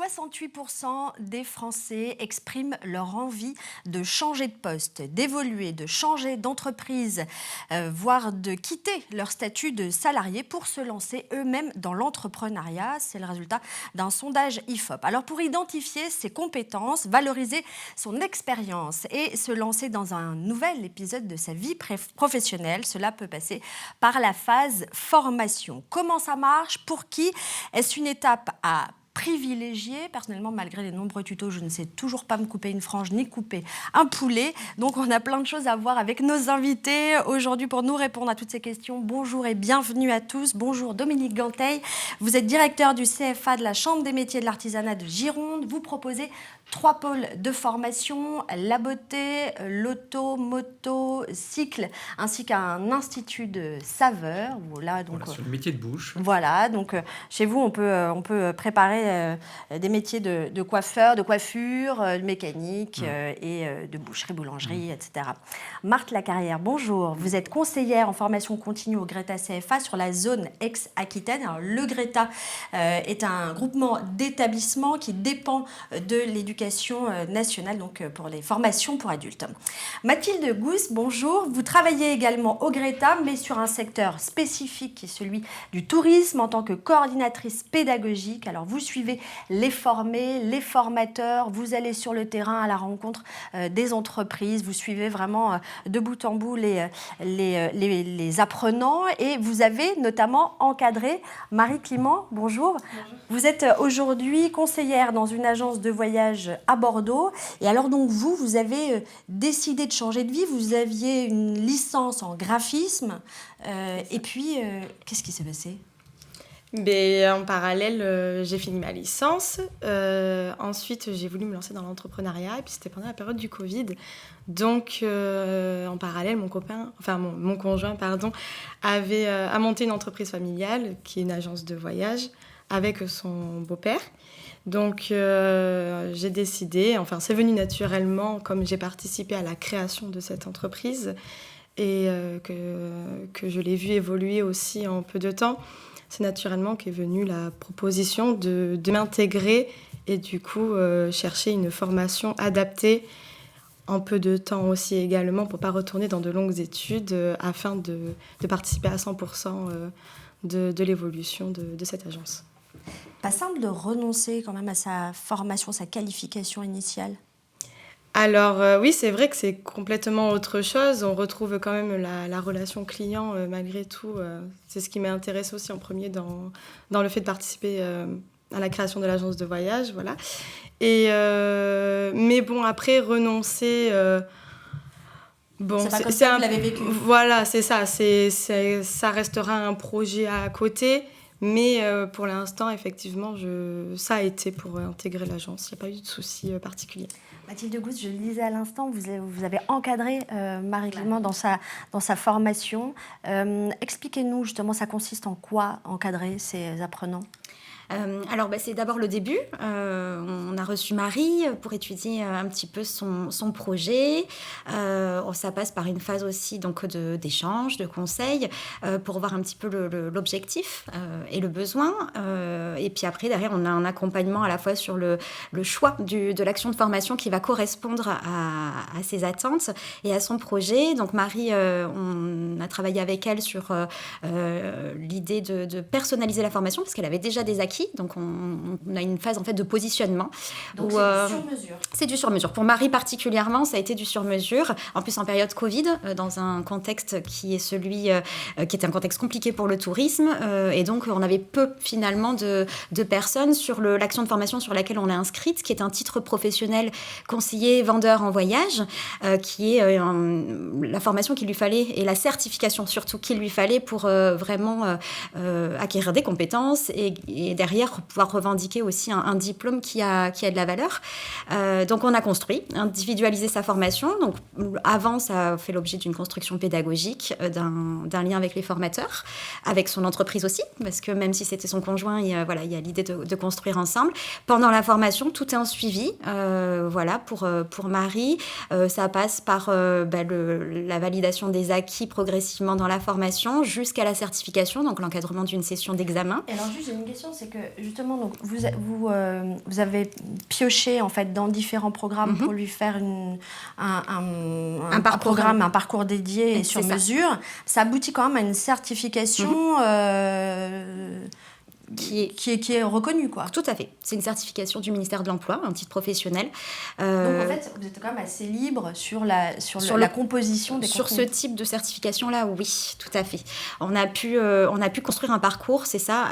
68% des Français expriment leur envie de changer de poste, d'évoluer, de changer d'entreprise, voire de quitter leur statut de salarié pour se lancer eux-mêmes dans l'entrepreneuriat. C'est le résultat d'un sondage IFOP. Alors pour identifier ses compétences, valoriser son expérience et se lancer dans un nouvel épisode de sa vie professionnelle, cela peut passer par la phase formation. Comment ça marche? Pour qui? Est-ce une étape à privilégié. Personnellement, malgré les nombreux tutos, je ne sais toujours pas me couper une frange ni couper un poulet. Donc, on a plein de choses à voir avec nos invités aujourd'hui pour nous répondre à toutes ces questions. Bonjour et bienvenue à tous. Bonjour Dominique Ganteil. Vous êtes directeur du CFA de la Chambre des métiers de l'artisanat de Gironde. Vous proposez 3 pôles de formation, la beauté, l'auto, moto, cycle, ainsi qu'un institut de saveurs. Voilà, donc, sur le métier de bouche. Voilà, donc chez vous, on peut préparer des métiers de coiffeur, de coiffure, de mécanique et de boucherie, boulangerie, etc. Marthe Lacarrière, bonjour. Vous êtes conseillère en formation continue au Greta CFA sur la zone ex-Aquitaine. Alors, le Greta est un groupement d'établissements qui dépend de l'éducation nationale, donc pour les formations pour adultes. Mathilde Gousse, bonjour. Vous travaillez également au Greta, mais sur un secteur spécifique qui est celui du tourisme en tant que coordinatrice pédagogique. Alors, vous suivez les formés, les formateurs, vous allez sur le terrain à la rencontre des entreprises, vous suivez vraiment de bout en bout les apprenants et vous avez notamment encadré Marie Clément. Bonjour. Bonjour. Vous êtes aujourd'hui conseillère dans une agence de voyage à Bordeaux. Et alors donc vous avez décidé de changer de vie, vous aviez une licence en graphisme et puis qu'est-ce qui s'est passé ? En parallèle, j'ai fini ma licence. Ensuite, j'ai voulu me lancer dans l'entrepreneuriat et puis c'était pendant la période du Covid. Donc, en parallèle, mon conjoint, a monté une entreprise familiale qui est une agence de voyage avec son beau-père. Donc, j'ai décidé, c'est venu naturellement, comme j'ai participé à la création de cette entreprise et que je l'ai vu évoluer aussi en peu de temps, c'est naturellement qu'est venue la proposition de m'intégrer et du coup chercher une formation adaptée en peu de temps aussi également pour ne pas retourner dans de longues études afin de participer à 100% de l'évolution de cette agence. Pas simple de renoncer quand même à sa formation, sa qualification initiale? Alors oui, c'est vrai que c'est complètement autre chose. On retrouve quand même la relation client malgré tout. C'est ce qui m'intéresse aussi en premier dans le fait de participer à la création de l'agence de voyage. Voilà. Mais bon, après, renoncer... c'est pas comme ça que vous l'avez vécu. Voilà, c'est ça. Ça restera un projet à côté. Mais pour l'instant, effectivement, ça a été pour intégrer l'agence. Il n'y a pas eu de souci particulier. Mathilde Gousse, je le disais à l'instant, vous avez encadré Marie Clément dans sa formation. Expliquez-nous justement, ça consiste en quoi encadrer ces apprenants ? C'est d'abord le début. On a reçu Marie pour étudier un petit peu son projet. Ça passe par une phase aussi donc d'échange, de conseils, pour voir un petit peu l'objectif et le besoin. Et puis après, derrière, on a un accompagnement à la fois sur le choix de l'action de formation qui va correspondre à ses attentes et à son projet. Donc Marie, on a travaillé avec elle sur l'idée de personnaliser la formation parce qu'elle avait déjà des acquis. Donc, on a une phase en fait de positionnement. Donc, c'est du sur-mesure. C'est du sur-mesure. Pour Marie particulièrement, ça a été du sur-mesure. En plus, en période Covid, dans un contexte qui est celui qui est un contexte compliqué pour le tourisme. Et donc, on avait peu finalement de personnes sur l'action de formation sur laquelle on est inscrite, qui est un titre professionnel conseiller vendeur en voyage, qui est la formation qu'il lui fallait et la certification surtout qu'il lui fallait pour vraiment acquérir des compétences et derrière pouvoir revendiquer aussi un diplôme qui a de la valeur. Donc on a construit, individualisé sa formation. Donc avant, ça a fait l'objet d'une construction pédagogique, d'un lien avec les formateurs, avec son entreprise aussi, parce que même si c'était son conjoint, il y a l'idée de construire ensemble. Pendant la formation, tout est en suivi. Pour Marie, ça passe par la validation des acquis progressivement dans la formation jusqu'à la certification, donc l'encadrement d'une session d'examen. Et alors juste, j'ai une question, c'est que que justement, donc, vous avez pioché en fait dans différents programmes pour lui faire un parcours dédié et sur mesure. Ça aboutit quand même à une certification qui est reconnue, quoi. Tout à fait. C'est une certification du ministère de l'Emploi, un titre professionnel. Donc en fait, vous êtes quand même assez libre sur la composition des Sur contenus. ce type de certification-là, oui, tout à fait. On a pu construire un parcours, c'est ça,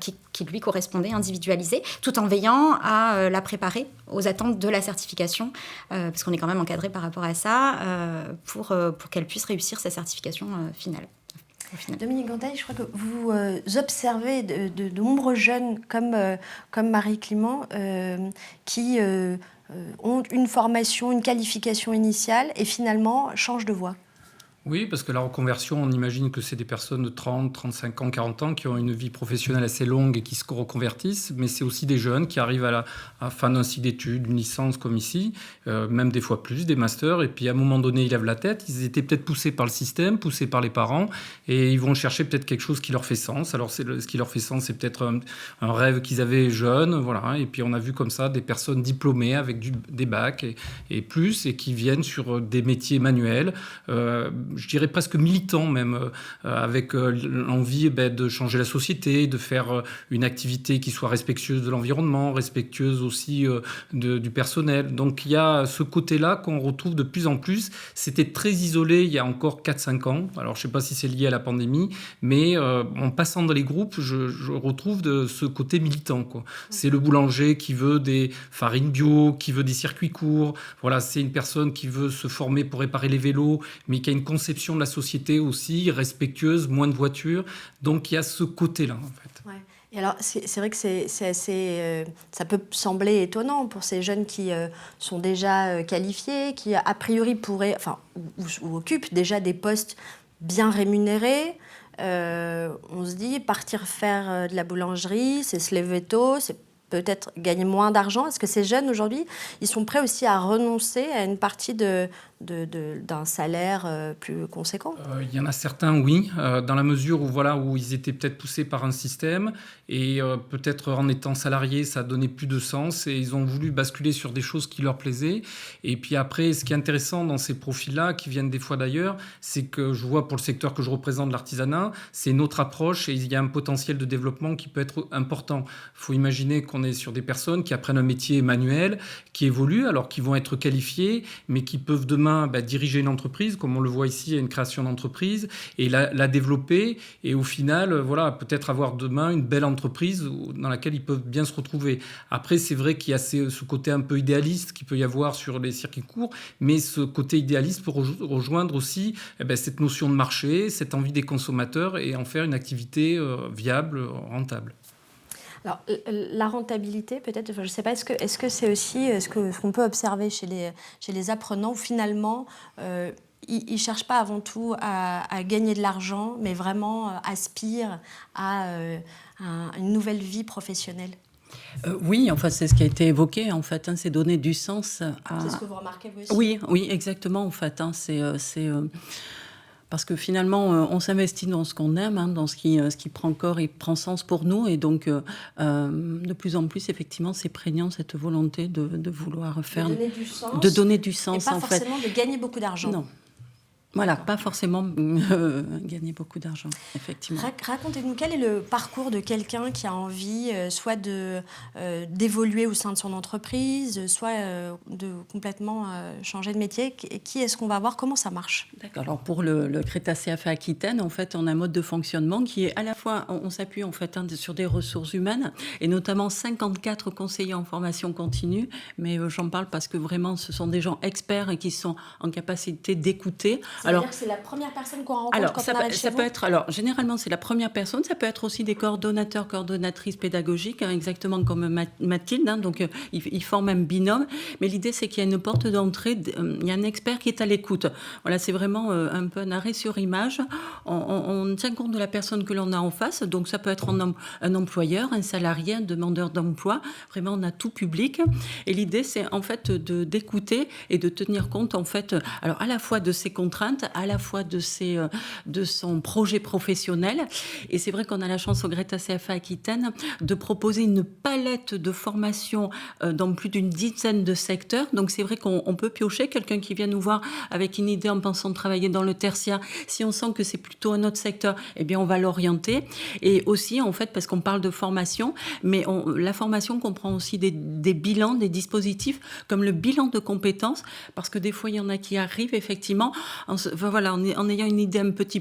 qui lui correspondait, individualisé, tout en veillant à la préparer aux attentes de la certification, parce qu'on est quand même encadré par rapport à ça, pour qu'elle puisse réussir sa certification finale. Dominique Gantaille, je crois que vous observez de nombreux jeunes comme Marie Clément qui ont une formation, une qualification initiale et finalement changent de voie. Oui, parce que la reconversion, on imagine que c'est des personnes de 30, 35 ans, 40 ans qui ont une vie professionnelle assez longue et qui se reconvertissent, mais c'est aussi des jeunes qui arrivent à la fin d'un cycle d'études, une licence comme ici, même des fois plus, des masters, et puis à un moment donné, ils lèvent la tête, ils étaient peut-être poussés par le système, poussés par les parents, et ils vont chercher peut-être quelque chose qui leur fait sens. Alors ce qui leur fait sens, c'est peut-être un rêve qu'ils avaient jeunes, voilà, et puis on a vu comme ça des personnes diplômées avec des bacs et plus, et qui viennent sur des métiers manuels, je dirais presque militant même, avec l'envie de changer la société, de faire une activité qui soit respectueuse de l'environnement, respectueuse aussi du personnel. Donc il y a ce côté-là qu'on retrouve de plus en plus. C'était très isolé il y a encore 4-5 ans. Alors je ne sais pas si c'est lié à la pandémie, mais en passant dans les groupes, je retrouve de ce côté militant, quoi. C'est le boulanger qui veut des farines bio, qui veut des circuits courts. Voilà, c'est une personne qui veut se former pour réparer les vélos, mais qui a une conception de la société aussi respectueuse, moins de voitures. Donc il y a ce côté-là, en fait. Ouais. Et alors, c'est vrai que c'est assez... ça peut sembler étonnant pour ces jeunes qui sont déjà qualifiés, qui a priori pourraient... Enfin, ou occupent déjà des postes bien rémunérés. On se dit, partir faire de la boulangerie, c'est se lever tôt, c'est peut-être gagner moins d'argent. Est-ce que ces jeunes, aujourd'hui, ils sont prêts aussi à renoncer à une partie d'un salaire plus conséquent? Il y en a certains, oui, dans la mesure où ils étaient peut-être poussés par un système et peut-être en étant salariés, ça donnait plus de sens et ils ont voulu basculer sur des choses qui leur plaisaient. Et puis après, ce qui est intéressant dans ces profils-là, qui viennent des fois d'ailleurs, c'est que je vois pour le secteur que je représente, l'artisanat, c'est une autre approche et il y a un potentiel de développement qui peut être important. Il faut imaginer qu'on est sur des personnes qui apprennent un métier manuel, qui évoluent, alors qui vont être qualifiés, mais qui peuvent demain diriger une entreprise, comme on le voit ici, il y a une création d'entreprise, et la développer, et au final, peut-être avoir demain une belle entreprise dans laquelle ils peuvent bien se retrouver. Après, c'est vrai qu'il y a ce côté un peu idéaliste qu'il peut y avoir sur les circuits courts, mais ce côté idéaliste peut rejoindre aussi cette notion de marché, cette envie des consommateurs, et en faire une activité viable, rentable. Alors, la rentabilité, peut-être, je ne sais pas, est-ce que c'est aussi ce qu'on peut observer chez les apprenants où finalement, ils ne cherchent pas avant tout à gagner de l'argent, mais vraiment aspirent à une nouvelle vie professionnelle? Oui, enfin, c'est ce qui a été évoqué, en fait, c'est donner du sens à... C'est ce que vous remarquez, vous aussi? Oui, exactement, en fait, parce que finalement, on s'investit dans ce qu'on aime, dans ce qui prend corps et prend sens pour nous. Et donc, de plus en plus, effectivement, c'est prégnant cette volonté de vouloir faire... De donner du sens, et pas forcément de gagner beaucoup d'argent. Non. Voilà, pas forcément gagner beaucoup d'argent, effectivement. Racontez-nous, quel est le parcours de quelqu'un qui a envie soit d'évoluer au sein de son entreprise, soit de complètement changer de métier? Qui est-ce qu'on va voir? Comment ça marche? D'accord. Alors, pour le Crétacé AFA Aquitaine, en fait, on a un mode de fonctionnement qui est à la fois, on s'appuie en fait sur des ressources humaines, et notamment 54 conseillers en formation continue, mais j'en parle parce que vraiment, ce sont des gens experts et qui sont en capacité d'écouter. C'est-à-dire que c'est la première personne qu'on rencontre quand on arrive chez vous? Alors, généralement, c'est la première personne. Ça peut être aussi des coordonnateurs, coordonnatrices pédagogiques, exactement comme Mathilde. Donc, ils forment un binôme. Mais l'idée, c'est qu'il y a une porte d'entrée. Il y a un expert qui est à l'écoute. Voilà, c'est vraiment un peu un arrêt sur image. On tient compte de la personne que l'on a en face. Donc, ça peut être un employeur, un salarié, un demandeur d'emploi. Vraiment, on a tout public. Et l'idée, c'est en fait d'écouter et de tenir compte, en fait, alors à la fois de ses contraintes, contraintes à la fois de son projet professionnel. Et c'est vrai qu'on a la chance au Greta CFA Aquitaine de proposer une palette de formations dans plus d'une dizaine de secteurs. Donc c'est vrai qu'on peut piocher quelqu'un qui vient nous voir avec une idée en pensant de travailler dans le tertiaire. Si on sent que c'est plutôt un autre secteur, eh bien on va l'orienter. Et aussi, en fait, parce qu'on parle de formation, mais la formation comprend aussi des bilans, des dispositifs, comme le bilan de compétences, parce que des fois, il y en a qui arrivent effectivement en ayant une idée un petit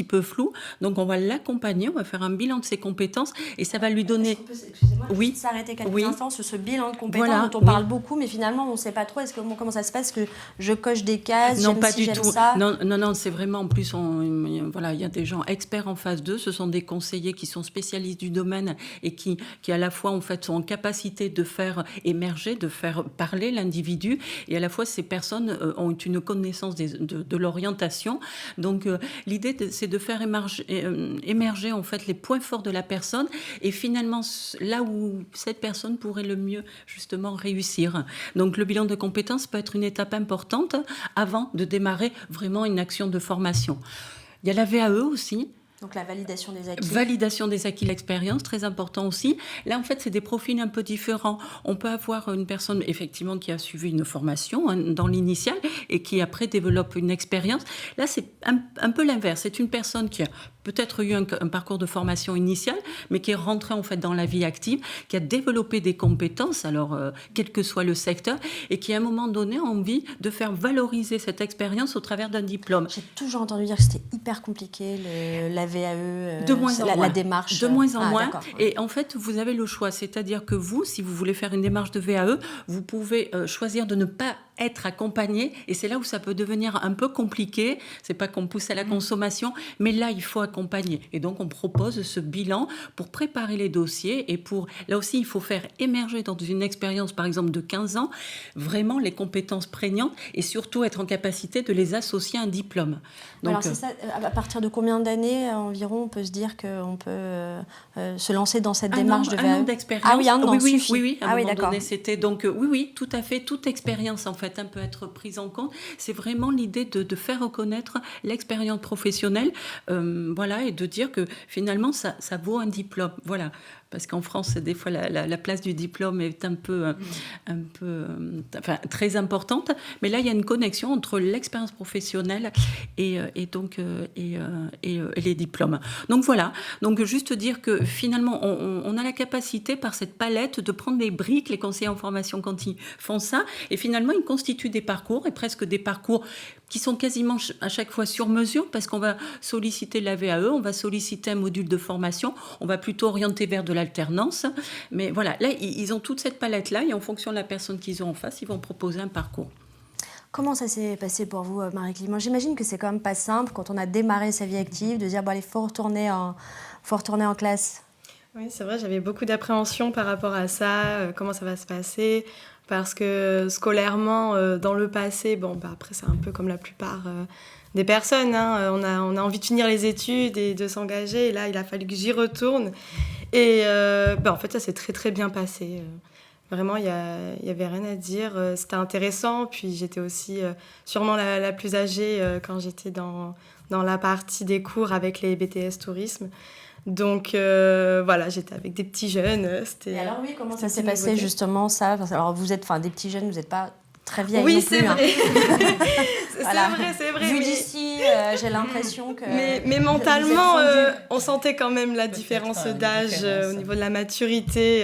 peu floue. Donc on va l'accompagner, on va faire un bilan de ses compétences et ça va lui donner... Excusez-moi, oui. S'arrêter quelques Oui. instants sur ce bilan de compétences Voilà, dont on parle beaucoup, mais finalement, on ne sait pas trop comment ça se passe, que je coche des cases, Non, j'aime pas ci, du j'aime tout. ça. Non, c'est vraiment, en plus, il y a des gens experts en face d'eux, ce sont des conseillers qui sont spécialistes du domaine et qui à la fois, en fait, sont en capacité de faire émerger, de faire parler l'individu, et à la fois, ces personnes ont une connaissance de l'orientation. Donc, l'idée, c'est de faire émerger, en fait, les points forts de la personne, et finalement, là où cette personne pourrait le mieux, justement, réussir. Donc, le bilan de compétences peut être une étape importante avant de démarrer vraiment une action de formation. Il y a la VAE aussi. Donc la validation des acquis. Validation des acquis, l'expérience, très important aussi. Là, en fait, c'est des profils un peu différents. On peut avoir une personne, effectivement, qui a suivi une formation dans l'initial et qui, après, développe une expérience. Là, c'est un peu l'inverse. C'est une personne qui a peut-être eu un parcours de formation initiale, mais qui est rentrée, en fait, dans la vie active, qui a développé des compétences, alors, quel que soit le secteur, et qui, à un moment donné, a envie de faire valoriser cette expérience au travers d'un diplôme. J'ai toujours entendu dire que c'était hyper compliqué, la VAE, de moins en moins. La démarche. De moins en moins. D'accord. Et en fait, vous avez le choix. C'est-à-dire que vous, si vous voulez faire une démarche de VAE, vous pouvez choisir de ne pas être accompagné. Et c'est là où ça peut devenir un peu compliqué. C'est pas qu'on pousse à la consommation, mais là, il faut accompagner. Et donc, on propose ce bilan pour préparer les dossiers. Et là aussi, il faut faire émerger dans une expérience, par exemple, de 15 ans, vraiment les compétences prégnantes et surtout être en capacité de les associer à un diplôme. Donc, alors, c'est ça, à partir de combien d'années environ on peut se dire qu'on peut se lancer dans cette démarche de VAE? Un an d'expérience. Ah oui, un an suffit. Oui, à un moment d'accord. donné, c'était donc oui, tout à fait, toute expérience en fait peut être prise en compte. C'est vraiment l'idée de faire reconnaître l'expérience professionnelle, et de dire que finalement ça vaut un diplôme, voilà. Parce qu'en France, des fois, la place du diplôme est un peu très importante. Mais là, il y a une connexion entre l'expérience professionnelle et les diplômes. Donc voilà. Donc juste dire que finalement, on a la capacité par cette palette de prendre les briques, les conseillers en formation quand ils font ça, et finalement, ils constituent des parcours, et presque des parcours qui sont quasiment à chaque fois sur mesure, parce qu'on va solliciter la VAE, on va solliciter un module de formation, on va plutôt orienter vers de l'alternance. Mais voilà, là, ils ont toute cette palette-là, et en fonction de la personne qu'ils ont en face, ils vont proposer un parcours. Comment ça s'est passé pour vous, Marie-Clément? J'imagine que c'est quand même pas simple, quand on a démarré sa vie active, de dire, allez, faut retourner en classe. Oui, c'est vrai, j'avais beaucoup d'appréhension par rapport à ça, comment ça va se passer, parce que scolairement, dans le passé, après c'est un peu comme la plupart des personnes, hein, on a envie de finir les études et de s'engager, et là il a fallu que j'y retourne, et en fait ça s'est très très bien passé. Vraiment, il y avait rien à dire, c'était intéressant, puis j'étais aussi sûrement la plus âgée quand j'étais dans la partie des cours avec les BTS tourisme. Donc j'étais avec des petits jeunes. Et alors oui, comment ça s'est passé justement ça? Alors vous êtes, des petits jeunes, vous n'êtes pas très vieilles oui, non plus. Oui, c'est vrai. Voilà. c'est vrai. Vu d'ici, j'ai l'impression que... Mais mentalement, on sentait quand même la différence d'âge au niveau de la maturité.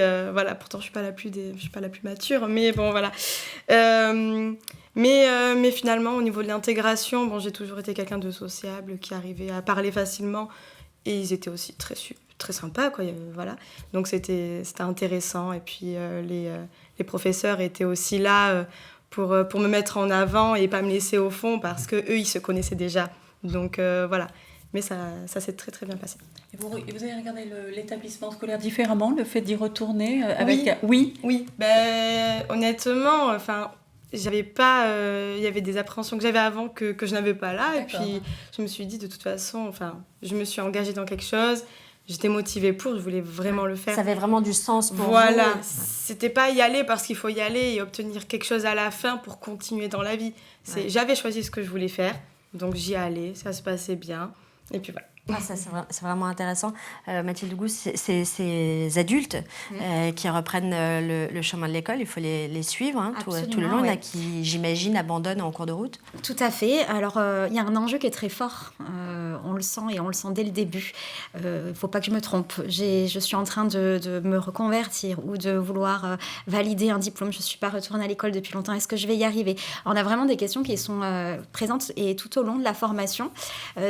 Pourtant je suis pas la plus mature, mais bon voilà. Mais finalement, au niveau de l'intégration, j'ai toujours été quelqu'un de sociable, qui arrivait à parler facilement. Et ils étaient aussi très sympas, quoi. Voilà. Donc c'était intéressant. Et puis les professeurs étaient aussi là pour me mettre en avant et pas me laisser au fond, parce qu'eux, ils se connaissaient déjà. Donc voilà. Mais ça s'est très très bien passé. Et vous avez regardé l'établissement scolaire différemment, le fait d'y retourner Oui. Honnêtement, j'avais pas il y avait des appréhensions que j'avais avant que je n'avais pas là. D'accord. Et puis je me suis dit, de toute façon, je me suis engagée dans quelque chose, j'étais motivée je voulais vraiment le faire. Ça avait vraiment du sens pour vous. Voilà, c'était pas y aller parce qu'il faut y aller et obtenir quelque chose à la fin pour continuer dans la vie. J'avais choisi ce que je voulais faire, Donc j'y allais, ça se passait bien. Et puis voilà. Ah, ça, c'est vraiment intéressant. Mathilde Gous, ces adultes qui reprennent le chemin de l'école, il faut les suivre tout le long. Il y en a qui, j'imagine, abandonnent en cours de route. Tout à fait. Alors, il y a un enjeu qui est très fort. On le sent et on le sent dès le début. Il ne faut pas que je me trompe. Je suis en train de me reconvertir ou de vouloir valider un diplôme. Je ne suis pas retournée à l'école depuis longtemps. Est-ce que je vais y arriver? On a vraiment des questions qui sont présentes et tout au long de la formation.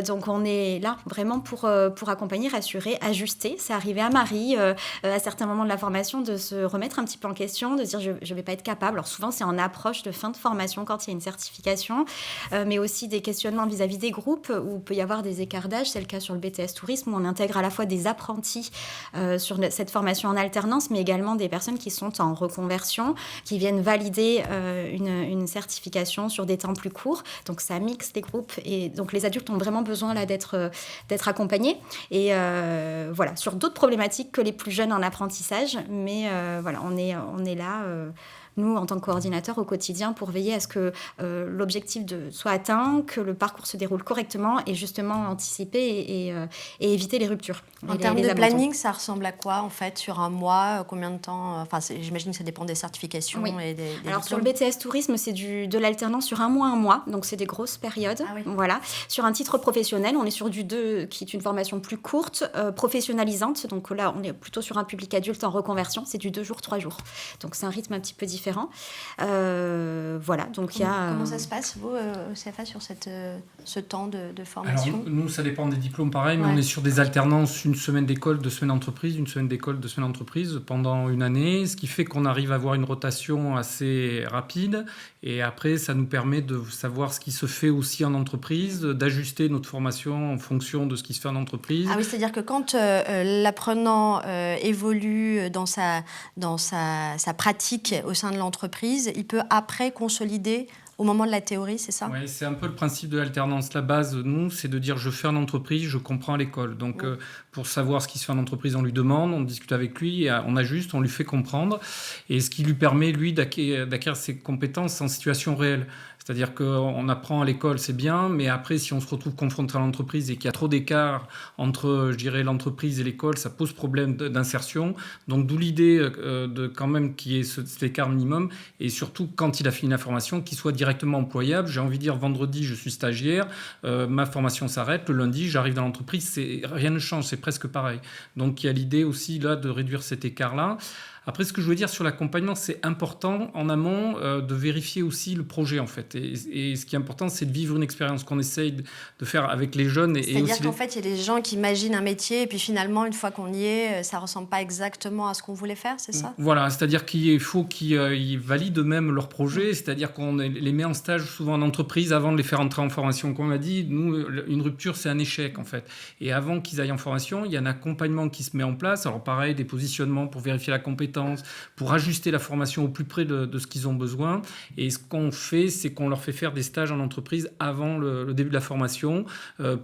Donc, on est là vraiment pour accompagner, rassurer, ajuster. C'est arrivé à Marie, à certains moments de la formation, de se remettre un petit peu en question, de se dire je ne vais pas être capable. Alors souvent, c'est en approche de fin de formation quand il y a une certification, mais aussi des questionnements vis-à-vis des groupes où il peut y avoir des écarts d'âge. C'est le cas sur le BTS Tourisme, où on intègre à la fois des apprentis sur cette formation en alternance, mais également des personnes qui sont en reconversion, qui viennent valider une certification sur des temps plus courts. Donc ça mixe les groupes et donc les adultes ont vraiment besoin là d'être accompagnés. Et voilà, sur d'autres problématiques que les plus jeunes en apprentissage. Mais voilà, on est là, nous, en tant que coordinateurs au quotidien, pour veiller à ce que l'objectif soit atteint, que le parcours se déroule correctement et justement anticiper et éviter les ruptures. En termes de planning, ça ressemble à quoi, en fait, sur un mois? Combien de temps? Enfin, j'imagine que ça dépend des certifications et des Alors, diplômes. sur le BTS Tourisme, c'est de l'alternance sur un mois. Donc, c'est des grosses périodes. Ah oui. Voilà. Sur un titre professionnel, on est sur du 2, qui est une formation plus courte, professionnalisante. Donc là, on est plutôt sur un public adulte en reconversion. C'est du 2 jours, 3 jours. Donc, c'est un rythme un petit peu différent. Voilà, donc il y a... Comment ça se passe, vous, au CFA, sur ce temps de formation? Alors, nous, ça dépend des diplômes, pareil, mais on est sur des alternances, une semaine d'école, 2 semaines d'entreprise, une semaine d'école, 2 semaines d'entreprise, pendant une année, ce qui fait qu'on arrive à avoir une rotation assez rapide, et après, ça nous permet de savoir ce qui se fait aussi en entreprise, d'ajuster notre formation en fonction de ce qui se fait en entreprise. Ah oui, c'est-à-dire que quand l'apprenant évolue dans sa pratique au sein de l'entreprise, il peut après consolider au moment de la théorie, c'est ça? Oui, c'est un peu le principe de l'alternance. La base, nous, c'est de dire je fais en entreprise, je comprends à l'école. Donc, pour savoir ce qui se fait en entreprise, on lui demande, on discute avec lui, on ajuste, on lui fait comprendre. Et ce qui lui permet, lui, d'acquérir ses compétences en situation réelle. C'est-à-dire qu'on apprend à l'école, c'est bien, mais après, si on se retrouve confronté à l'entreprise et qu'il y a trop d'écart entre, je dirais, l'entreprise et l'école, ça pose problème d'insertion. Donc, d'où l'idée de quand même qu'il y ait cet écart minimum, et surtout, quand il a fini la formation, qu'il soit directement employable. J'ai envie de dire, vendredi, je suis stagiaire, ma formation s'arrête, le lundi, j'arrive dans l'entreprise, rien ne change, c'est presque pareil. Donc, il y a l'idée aussi là de réduire cet écart-là. Après, ce que je veux dire sur l'accompagnement, c'est important en amont de vérifier aussi le projet, en fait. Et ce qui est important, c'est de vivre une expérience qu'on essaye de faire avec les jeunes. C'est-à-dire qu'en fait, il y a des gens qui imaginent un métier et puis finalement, une fois qu'on y est, ça ne ressemble pas exactement à ce qu'on voulait faire, c'est ça? Voilà, c'est-à-dire qu'il faut qu'ils valident eux-mêmes leur projet, c'est-à-dire qu'on les met en stage souvent en entreprise avant de les faire entrer en formation. Comme on l'a dit, nous, une rupture, c'est un échec, en fait. Et avant qu'ils aillent en formation, il y a un accompagnement qui se met en place. Alors pareil, des positionnements pour vérifier la compétence, pour ajuster la formation au plus près de ce qu'ils ont besoin. Et ce qu'on fait, c'est qu'on leur fait faire des stages en entreprise avant le début de la formation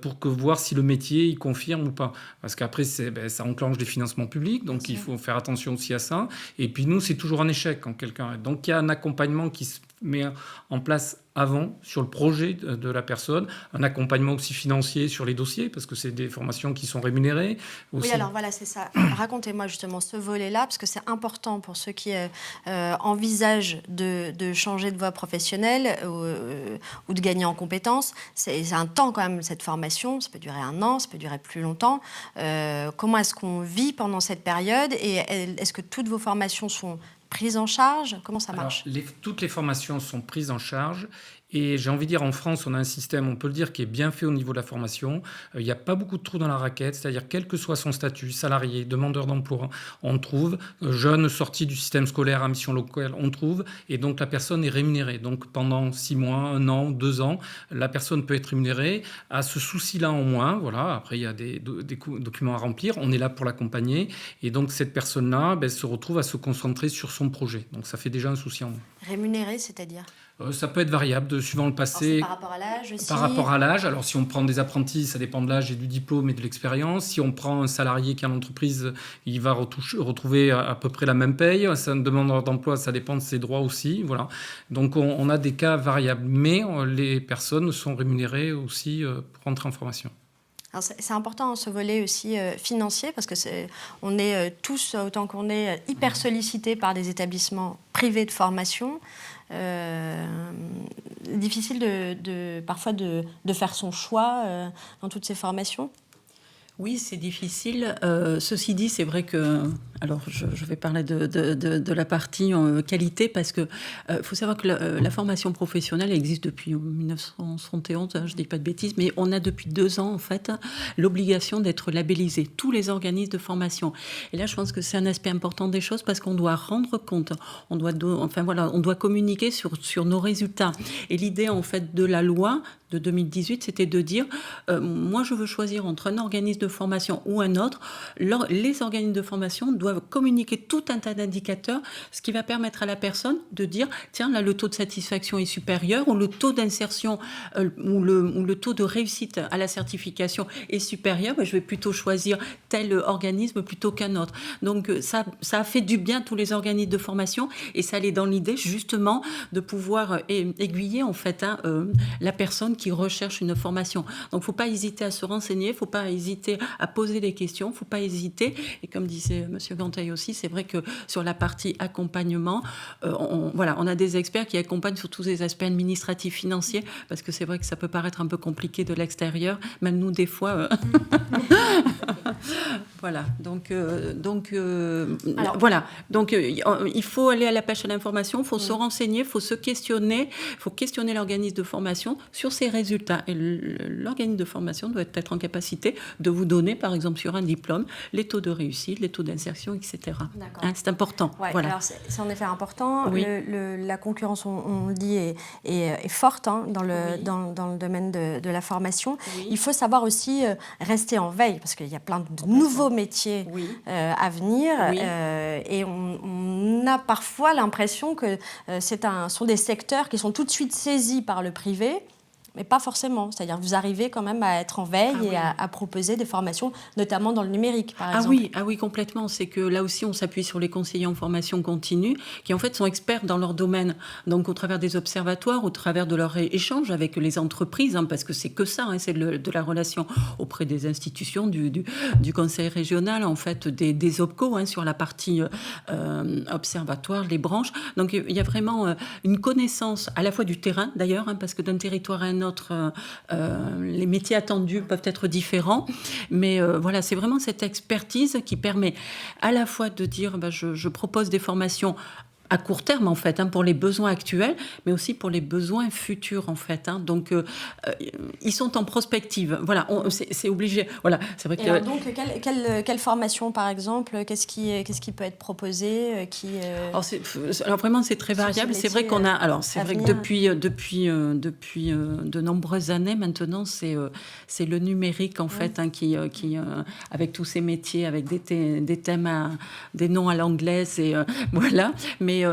pour voir si le métier, il confirme ou pas. Parce qu'après, ça enclenche des financements publics, donc il faut faire attention aussi à ça. Et puis nous, c'est toujours un échec quand quelqu'un arrête. Donc il y a un accompagnement qui se met en place avant, sur le projet de la personne, un accompagnement aussi financier sur les dossiers, parce que c'est des formations qui sont rémunérées. Aussi. Oui, alors voilà, c'est ça. Racontez-moi justement ce volet-là, parce que c'est important pour ceux qui envisagent de changer de voie professionnelle ou de gagner en compétences. C'est un temps quand même, cette formation, ça peut durer 1 an, ça peut durer plus longtemps. Comment est-ce qu'on vit pendant cette période et est-ce que toutes vos formations sont prises en charge? Comment ça marche? Alors, toutes les formations sont prises en charge. Et j'ai envie de dire, en France, on a un système, on peut le dire, qui est bien fait au niveau de la formation. Il n'y a pas beaucoup de trous dans la raquette, c'est-à-dire quel que soit son statut, salarié, demandeur d'emploi, on trouve. Jeune sorti du système scolaire à mission locale, on trouve. Et donc, la personne est rémunérée. Donc, pendant 6 mois, 1 an, 2 ans, la personne peut être rémunérée. À ce souci-là en moins, voilà. Après, il y a des documents à remplir. On est là pour l'accompagner. Et donc, cette personne-là se retrouve à se concentrer sur son projet. Donc, ça fait déjà un souci en moins. Rémunérée, c'est-à-dire? Ça peut être variable suivant le passé. Par rapport à l'âge aussi. Par rapport à l'âge. Alors, si on prend des apprentis, ça dépend de l'âge et du diplôme et de l'expérience. Si on prend un salarié qui est en entreprise, il va retrouver à peu près la même paye. C'est un demandeur d'emploi, ça dépend de ses droits aussi. Voilà. Donc, on a des cas variables. Mais les personnes sont rémunérées aussi pour entrer en formation. Alors c'est important ce volet aussi financier parce que on est tous, autant qu'on est, hyper sollicités par des établissements privés de formation. Difficile parfois de faire son choix dans toutes ces formations. Oui, c'est difficile. Ceci dit, c'est vrai que... Alors, je vais parler de la partie qualité parce que faut savoir que la formation professionnelle existe depuis 1971, je ne dis pas de bêtises, mais on a depuis 2 ans, en fait, l'obligation d'être labellisé, tous les organismes de formation. Et là, je pense que c'est un aspect important des choses parce qu'on doit rendre compte, on doit communiquer sur nos résultats. Et l'idée, en fait, de la loi de 2018, c'était de dire, moi, je veux choisir entre un organisme de formation ou un autre. Les organismes de formation doivent communiquer tout un tas d'indicateurs, ce qui va permettre à la personne de dire, tiens, là, le taux de satisfaction est supérieur, ou le taux d'insertion, ou le taux de réussite à la certification est supérieur, je vais plutôt choisir tel organisme plutôt qu'un autre. Donc, ça a fait du bien à tous les organismes de formation, et ça allait dans l'idée, justement, de pouvoir aiguiller, en fait, la personne qui recherche une formation. Donc, il ne faut pas hésiter à se renseigner, il ne faut pas hésiter à poser des questions, il ne faut pas hésiter. Et comme disait M. Gantaille aussi, c'est vrai que sur la partie accompagnement, on a des experts qui accompagnent sur tous les aspects administratifs, financiers, parce que c'est vrai que ça peut paraître un peu compliqué de l'extérieur, même nous, des fois. Voilà. Donc, il faut aller à la pêche à l'information, il faut se renseigner, il faut se questionner, il faut questionner l'organisme de formation sur ses résultats. Et l'organisme de formation doit être en capacité de vous donner, par exemple, sur un diplôme, les taux de réussite, les taux d'insertion, etc. C'est important. Ouais, voilà. Alors c'est en effet important. Oui. La concurrence, on le dit, est forte dans le domaine de la formation. Oui. Il faut savoir aussi rester en veille, parce qu'il y a plein de nouveaux métiers à venir. Oui. Et on a parfois l'impression que sont des secteurs qui sont tout de suite saisis par le privé. Mais pas forcément. C'est-à-dire que vous arrivez quand même à être en veille et à proposer des formations, notamment dans le numérique, par exemple. Oui, complètement. C'est que là aussi, on s'appuie sur les conseillers en formation continue, qui en fait sont experts dans leur domaine. Donc, au travers des observatoires, au travers de leur échange avec les entreprises, parce que c'est que ça, c'est de la relation auprès des institutions, du conseil régional, en fait, des OPCO, sur la partie observatoire, les branches. Donc, il y a vraiment une connaissance à la fois du terrain, d'ailleurs, parce que d'un territoire à un autre, les métiers attendus peuvent être différents, mais voilà, c'est vraiment cette expertise qui permet à la fois de dire je propose des formations à court terme, en fait, pour les besoins actuels, mais aussi pour les besoins futurs, en fait. Donc, ils sont en prospective. Voilà, c'est obligé. Voilà, c'est vrai que... alors donc, quelle formation, par exemple, qu'est-ce qui peut être proposé alors, vraiment, c'est très variable. C'est vrai qu'on a... Alors, c'est vrai que depuis de nombreuses années, maintenant, c'est le numérique, en fait, qui avec tous ces métiers, avec des thèmes, des noms à l'anglaise, et voilà. Mais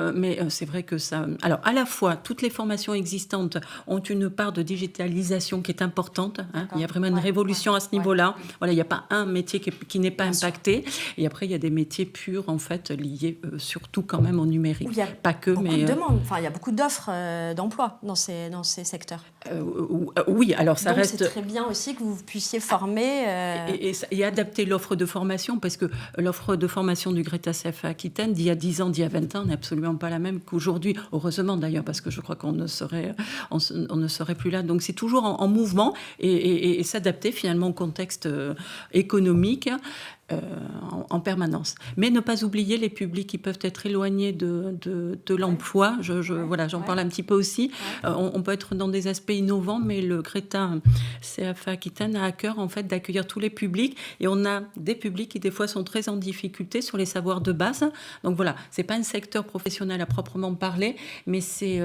c'est vrai que ça... Alors, à la fois, toutes les formations existantes ont une part de digitalisation qui est importante. Il y a vraiment une révolution à ce niveau-là. Voilà, il n'y a pas un métier qui n'est pas impacté. Et après, il y a des métiers purs, en fait, liés surtout quand même au numérique. Il y a pas que, mais... de demandes. Enfin, il y a beaucoup d'offres d'emploi dans ces secteurs. Oui, alors ça donc, reste... c'est très bien aussi que vous puissiez former... Et adapter l'offre de formation, parce que l'offre de formation du Greta CFA Aquitaine, d'il y a 10 ans, d'il y a 20 ans, n'est absolument pas la même qu'aujourd'hui. Heureusement d'ailleurs, parce que je crois qu'on ne serait plus là. Donc c'est toujours en mouvement et s'adapter finalement au contexte économique. En permanence. Mais ne pas oublier les publics qui peuvent être éloignés de l'emploi. J'en parle un petit peu aussi. On peut être dans des aspects innovants, mais le Greta CFA Aquitaine a à cœur en fait d'accueillir tous les publics. Et on a des publics qui des fois sont très en difficulté sur les savoirs de base. Donc voilà, c'est pas un secteur professionnel à proprement parler, mais c'est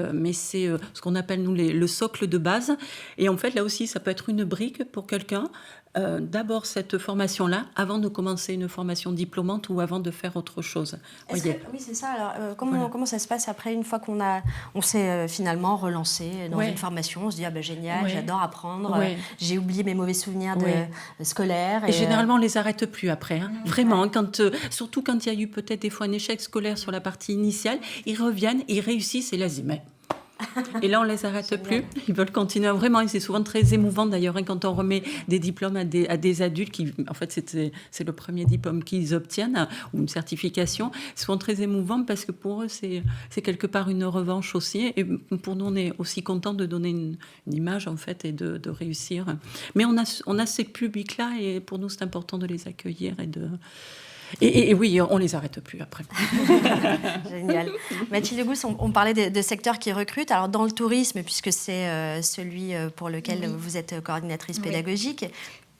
ce qu'on appelle nous le socle de base. Et en fait là aussi, ça peut être une brique pour quelqu'un d'abord cette formation-là avant de commencer une formation diplômante ou avant de faire autre chose. Oui, c'est ça. Alors, comment ça se passe après, une fois on s'est finalement relancé dans une formation, on se dit génial, j'adore apprendre, j'ai oublié mes mauvais souvenirs scolaires. Et généralement, on les arrête plus après. Vraiment, surtout quand il y a eu peut-être des fois un échec scolaire sur la partie initiale, ils reviennent, ils réussissent et là, ils disent, mais... Et là, on ne les arrête plus. Ils veulent continuer. Vraiment, et c'est souvent très émouvant d'ailleurs quand on remet des diplômes à des adultes qui, en fait, c'est le premier diplôme qu'ils obtiennent ou une certification. C'est souvent très émouvant parce que pour eux, c'est quelque part une revanche aussi. Et pour nous, on est aussi content de donner une image en fait et de réussir. Mais on a ces publics-là et pour nous, c'est important de les accueillir et oui, on les arrête plus après. Génial. Mathilde Gousse, on parlait de secteurs qui recrutent. Alors dans le tourisme, puisque c'est celui pour lequel vous êtes coordinatrice pédagogique,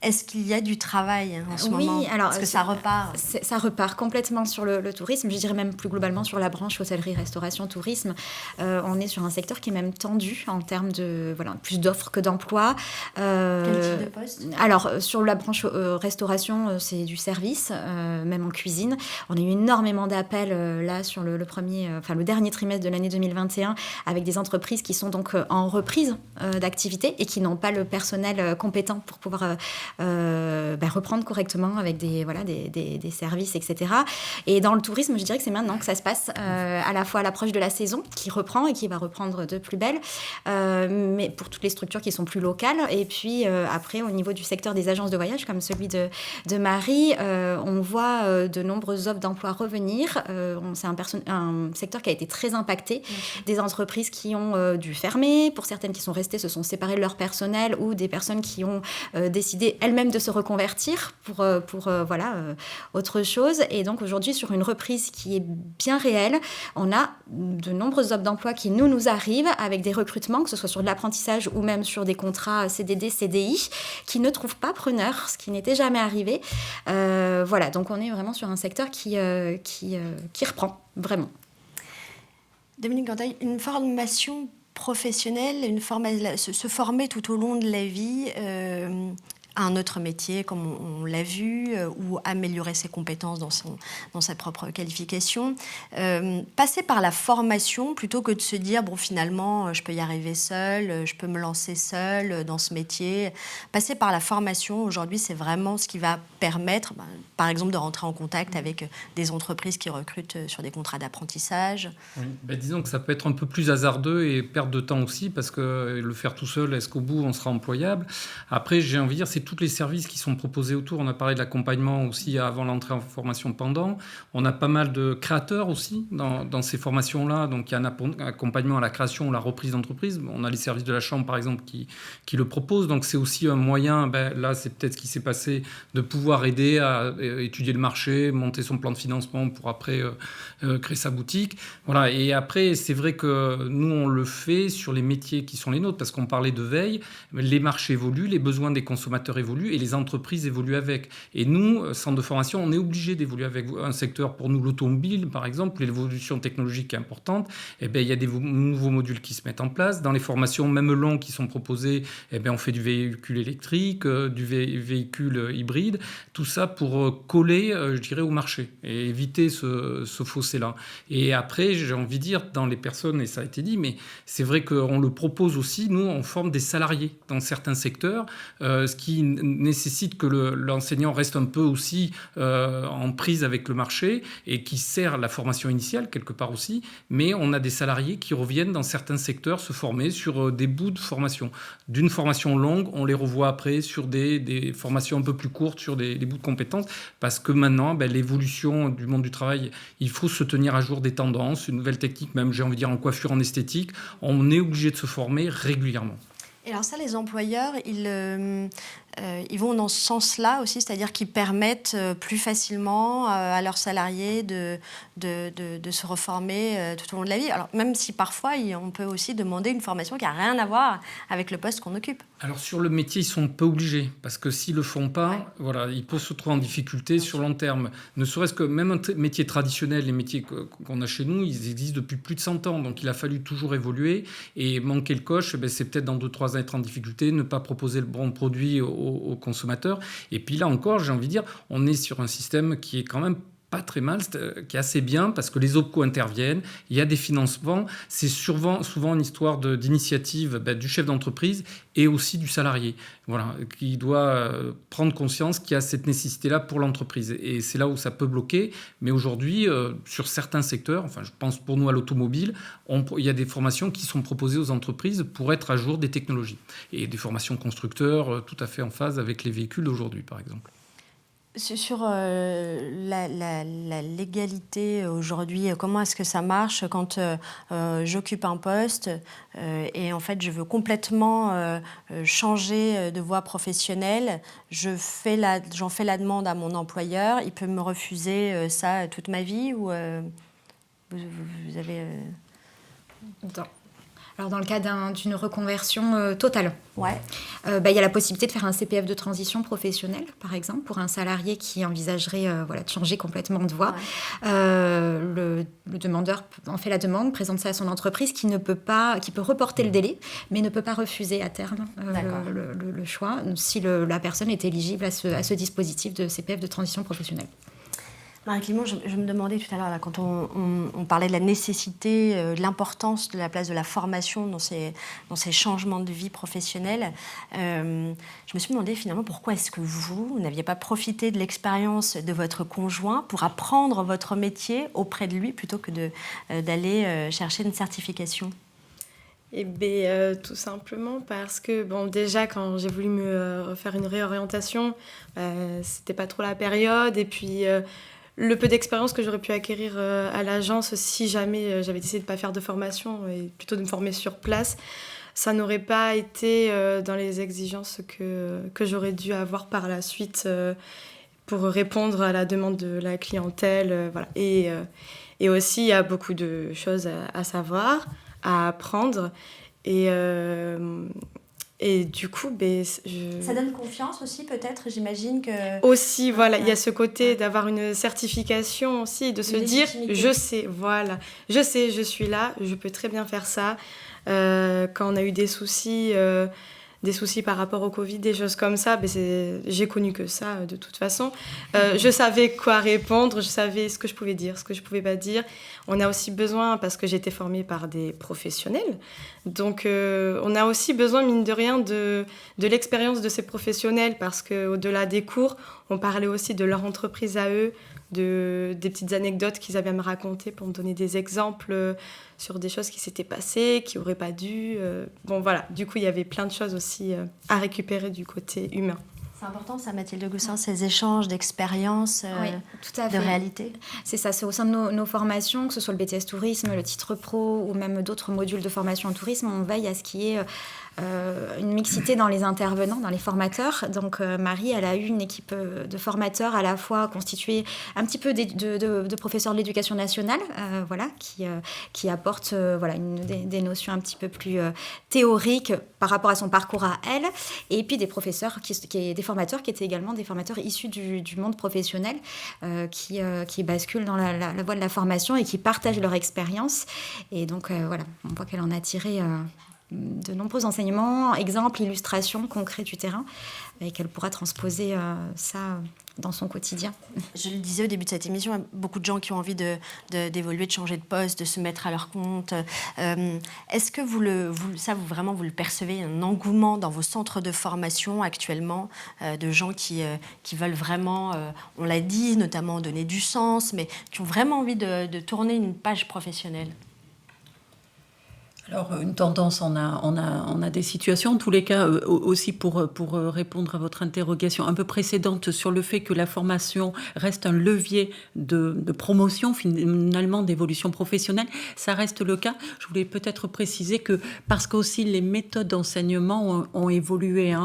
est-ce qu'il y a du travail en ce moment ? Alors, parce que ça repart. Ça repart complètement sur le tourisme. Je dirais même plus globalement sur la branche hôtellerie, restauration, tourisme. On est sur un secteur qui est même tendu en termes de plus d'offres que d'emplois. Quel type de poste ? Alors, sur la branche restauration, c'est du service, même en cuisine. On a eu énormément d'appels là sur le dernier trimestre de l'année 2021 avec des entreprises qui sont donc en reprise d'activité et qui n'ont pas le personnel compétent pour pouvoir reprendre correctement avec des services, etc. Et dans le tourisme, je dirais que c'est maintenant que ça se passe, à la fois à l'approche de la saison qui reprend et qui va reprendre de plus belle, mais pour toutes les structures qui sont plus locales. Et puis après, au niveau du secteur des agences de voyage, comme celui de Marie, on voit de nombreuses offres d'emploi revenir. C'est un secteur qui a été très impacté. Des entreprises qui ont dû fermer, pour certaines qui sont restées, se sont séparées de leur personnel, ou des personnes qui ont décidé elles-mêmes de se reconvertir pour autre chose. Et donc aujourd'hui, sur une reprise qui est bien réelle, on a de nombreuses offres d'emploi qui nous arrivent avec des recrutements, que ce soit sur de l'apprentissage ou même sur des contrats CDD, CDI, qui ne trouvent pas preneur, ce qui n'était jamais arrivé. Donc on est vraiment sur un secteur qui reprend, vraiment. Dominique Gantaille, une formation professionnelle, se former tout au long de la vie à un autre métier, comme on l'a vu, ou améliorer ses compétences dans sa propre qualification. Passer par la formation plutôt que de se dire, finalement, je peux y arriver seule, je peux me lancer seule dans ce métier. Passer par la formation, aujourd'hui, c'est vraiment ce qui va permettre, par exemple, de rentrer en contact avec des entreprises qui recrutent sur des contrats d'apprentissage. Oui. Disons que ça peut être un peu plus hasardeux et perte de temps aussi, parce que le faire tout seul, est-ce qu'au bout, on sera employable ? Après, j'ai envie de dire, c'est tous les services qui sont proposés autour. On a parlé de l'accompagnement aussi avant l'entrée en formation pendant. On a pas mal de créateurs aussi dans ces formations-là. Donc, il y a un accompagnement à la création ou la reprise d'entreprise. On a les services de la Chambre, par exemple, qui le proposent. Donc, c'est aussi un moyen, là, c'est peut-être ce qui s'est passé, de pouvoir aider à étudier le marché, monter son plan de financement pour après créer sa boutique. Voilà. Et après, c'est vrai que nous, on le fait sur les métiers qui sont les nôtres, parce qu'on parlait de veille. Les marchés évoluent, les besoins des consommateurs évoluent et les entreprises évoluent avec. Et nous, centre de formation, on est obligé d'évoluer avec un secteur, pour nous, l'automobile, par exemple, l'évolution technologique est importante. Il y a des nouveaux modules qui se mettent en place. Dans les formations, même longues, qui sont proposées, on fait du véhicule électrique, du véhicule hybride. Tout ça pour coller, je dirais, au marché et éviter ce fossé-là. Et après, j'ai envie de dire, dans les personnes, et ça a été dit, mais c'est vrai qu'on le propose aussi, nous, on forme des salariés dans certains secteurs, ce qui nécessite que l'enseignant reste un peu aussi en prise avec le marché et qui sert la formation initiale quelque part aussi, mais on a des salariés qui reviennent dans certains secteurs se former sur des bouts de formation. D'une formation longue, on les revoit après sur des formations un peu plus courtes, sur des bouts de compétences, parce que maintenant, l'évolution du monde du travail, il faut se tenir à jour des tendances, une nouvelle technique, même j'ai envie de dire en coiffure, en esthétique, on est obligé de se former régulièrement. Et alors ça, les employeurs, ils vont dans ce sens-là aussi, c'est-à-dire qu'ils permettent plus facilement à leurs salariés de se reformer tout au long de la vie. Alors même si parfois, on peut aussi demander une formation qui n'a rien à voir avec le poste qu'on occupe. Alors sur le métier, ils sont peu obligés, parce que s'ils le font pas, ils peuvent se trouver en difficulté sur long terme. Ne serait-ce que même un métier traditionnel, les métiers qu'on a chez nous, ils existent depuis plus de 100 ans, donc il a fallu toujours évoluer. Et manquer le coche, c'est peut-être dans 2-3 ans être en difficulté, ne pas proposer le bon produit aux aux consommateurs. Et puis là encore, j'ai envie de dire, on est sur un système qui est quand même pas très mal, qui est assez bien parce que les OPCO interviennent, il y a des financements, c'est souvent une histoire d'initiative du chef d'entreprise et aussi du salarié, voilà, qui doit prendre conscience qu'il y a cette nécessité-là pour l'entreprise. Et c'est là où ça peut bloquer, mais aujourd'hui, sur certains secteurs, enfin je pense pour nous à l'automobile, il y a des formations qui sont proposées aux entreprises pour être à jour des technologies. Et des formations constructeurs tout à fait en phase avec les véhicules d'aujourd'hui, par exemple. Sur la légalité aujourd'hui, comment est-ce que ça marche quand j'occupe un poste et en fait je veux complètement changer de voie professionnelle, j'en fais la demande à mon employeur, il peut me refuser ça toute ma vie ou vous avez... Alors dans le cas d'une reconversion totale, Ouais. Il y a la possibilité de faire un CPF de transition professionnelle, par exemple, pour un salarié qui envisagerait de changer complètement de voie. Ouais. Le demandeur en fait la demande, présente ça à son entreprise qui peut reporter le délai, mais ne peut pas refuser à terme le choix si la personne est éligible à ce dispositif de CPF de transition professionnelle. Marie-Clément, je me demandais tout à l'heure, là, quand on parlait de la nécessité, de l'importance de la place de la formation dans ces changements de vie professionnelle, je me suis demandé finalement pourquoi est-ce que vous n'aviez pas profité de l'expérience de votre conjoint pour apprendre votre métier auprès de lui plutôt que d'aller chercher une certification ? Eh bien, tout simplement parce que, déjà, quand j'ai voulu me refaire une réorientation, c'était pas trop la période. Et puis, le peu d'expérience que j'aurais pu acquérir à l'agence, si jamais j'avais décidé de ne pas faire de formation et plutôt de me former sur place, ça n'aurait pas été dans les exigences que j'aurais dû avoir par la suite pour répondre à la demande de la clientèle. Voilà. Et aussi, il y a beaucoup de choses à savoir, à apprendre. Et du coup, Ça donne confiance aussi, peut-être, j'imagine que... Aussi, voilà, il y a ce côté d'avoir une certification aussi, de se dire, je sais, je suis là, je peux très bien faire ça. Quand on a eu des soucis par rapport au Covid, des choses comme ça, j'ai connu que ça de toute façon. Je savais quoi répondre, je savais ce que je pouvais dire, ce que je pouvais pas dire. On a aussi besoin, parce que j'ai été formée par des professionnels, donc on a aussi besoin, mine de rien, de l'expérience de ces professionnels, parce qu'au-delà des cours, on parlait aussi de leur entreprise à eux, des petites anecdotes qu'ils avaient à me raconter pour me donner des exemples sur des choses qui s'étaient passées, qui n'auraient pas dû. Voilà, du coup, il y avait plein de choses aussi à récupérer du côté humain. C'est important ça, Mathilde Goussin, ces échanges d'expériences, oui, tout à fait. de réalité. C'est ça, c'est au sein de nos formations, que ce soit le BTS Tourisme, le titre pro ou même d'autres modules de formation en tourisme, on veille à ce qu'il y ait une mixité dans les intervenants, dans les formateurs. Donc Marie, elle a eu une équipe de formateurs à la fois constituée un petit peu de professeurs de l'éducation nationale, qui apportent des notions un petit peu plus théoriques par rapport à son parcours à elle, et puis des professeurs, des formateurs qui étaient également des formateurs issus du monde professionnel, qui basculent dans la voie de la formation et qui partagent leur expérience. Et donc on voit qu'elle en a tiré de nombreux enseignements, exemples, illustrations concrets du terrain, et qu'elle pourra transposer ça dans son quotidien. Je le disais au début de cette émission, il y a beaucoup de gens qui ont envie d'évoluer, de changer de poste, de se mettre à leur compte. Est-ce que vous le percevez, un engouement dans vos centres de formation actuellement, de gens qui veulent vraiment, on l'a dit, notamment donner du sens, mais qui ont vraiment envie de tourner une page professionnelle ? Alors, une tendance, on a des situations, en tous les cas, aussi pour répondre à votre interrogation un peu précédente sur le fait que la formation reste un levier de promotion, finalement, d'évolution professionnelle. Ça reste le cas. Je voulais peut-être préciser que, parce qu'aussi les méthodes d'enseignement ont évolué,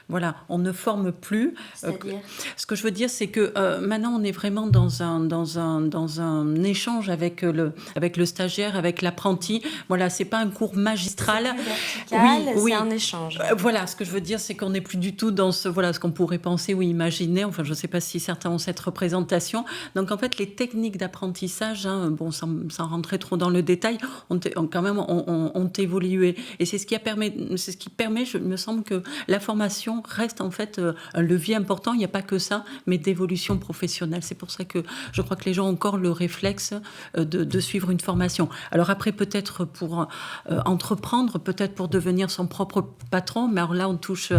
voilà, on ne forme plus. C'est-à-dire Ce que je veux dire, c'est que maintenant, on est vraiment dans un échange avec le stagiaire, avec l'apprenti. Voilà, c'est pas un cours magistral. Vertical, c'est un échange. Voilà, ce que je veux dire, c'est qu'on n'est plus du tout dans ce qu'on pourrait penser ou imaginer. Enfin, je ne sais pas si certains ont cette représentation. Donc, en fait, les techniques d'apprentissage, sans rentrer trop dans le détail, ont évolué. Et c'est ce qui permet, il me semble que la formation reste en fait un levier important. Il n'y a pas que ça, mais d'évolution professionnelle. C'est pour ça que je crois que les gens ont encore le réflexe de suivre une formation. Alors après, peut-être pour entreprendre, peut-être pour devenir son propre patron, mais alors là, on touche